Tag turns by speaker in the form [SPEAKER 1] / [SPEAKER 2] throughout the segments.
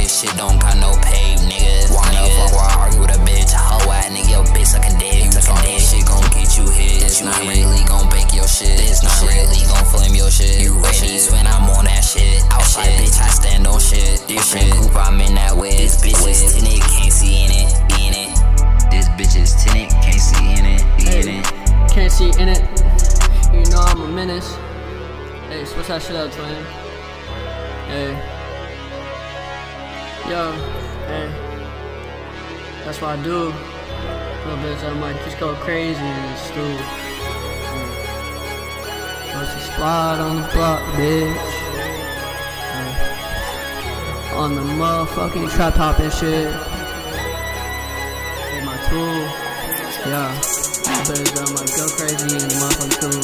[SPEAKER 1] this shit don't got no pay, nigga. Wanna fuck or argue with a bitch, hoe ass nigga, your bitch sucking dick. This shit gon' get you hit. It's not really gon' bake your shit. It's not really gon' flame your shit. You ready when I'm on that shit. Outside, bitch, I stand on shit. Different group, I'm in that way. This bitch is tinted, can't see in it. This bitch is tinted, can't see in it.
[SPEAKER 2] Can't see in it. You know I'm a menace. Hey, switch that shit up, twin. Hey. Yo, hey. That's what I do. Little bitch, I might just go crazy in this stool. What's the spot on the block, bitch? On the motherfucking trap top and shit. Hey, my tool. Yeah. Bitch, I might go crazy in the motherfucking tool.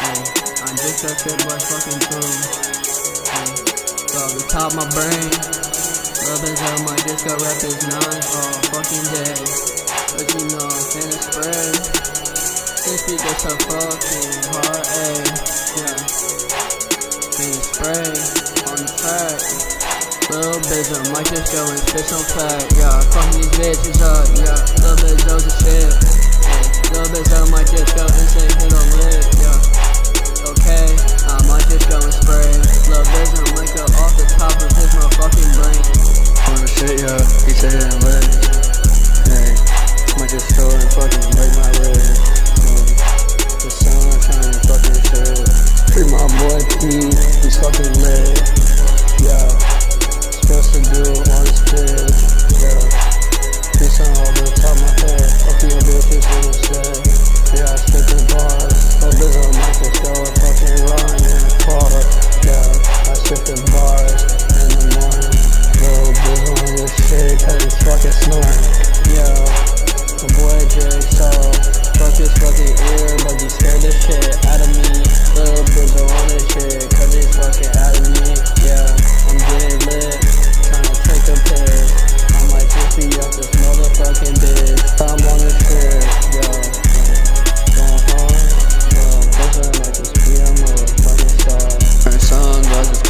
[SPEAKER 2] Hey, I just got that boy fucking tool. Hey, so off the top of my brain. Little bitch, I might just go rap his nines all fucking day. But you know I'm finna spray. This beat gets so fucking hard, ayy. Yeah. Finna spray on the track. Little bitch, I might just go and spit some fat. Yeah, fucking these bitches up. Yeah, little bitch, those are shit. Little bitch, I might just go and say hit a lid. Yeah. Okay, I might just go and spray. Little bitch,